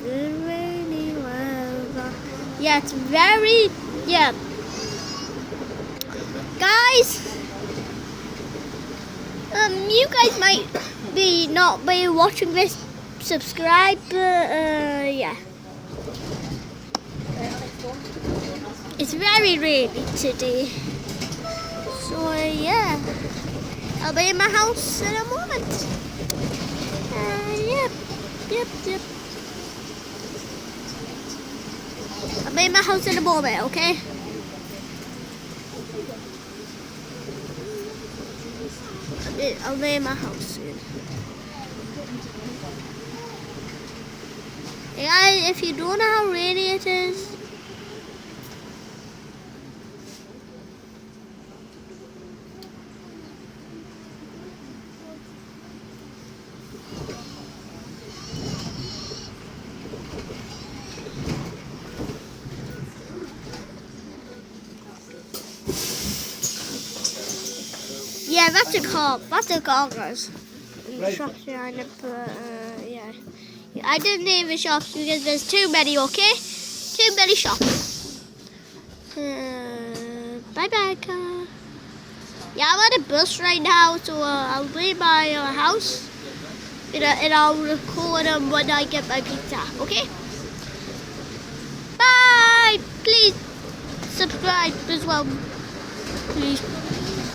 Really well. Yeah, it's very, yeah. Guys, you guys might be not be watching this, subscribe, but yeah. It's very rainy today. So yeah, I'll be in my house in a moment. Yep. I'll be in my house in a moment, okay? I'll be in my house soon. Hey guys, if you don't know how rainy it is, yeah, that's a car. That's a car, guys. Shop behind it, but yeah. I didn't name the shops because there's too many, okay? Too many shops. Bye bye, car. Yeah, I'm on a bus right now, so I'll leave my house and I'll record when I get my pizza, okay? Bye! Please subscribe as well. Please.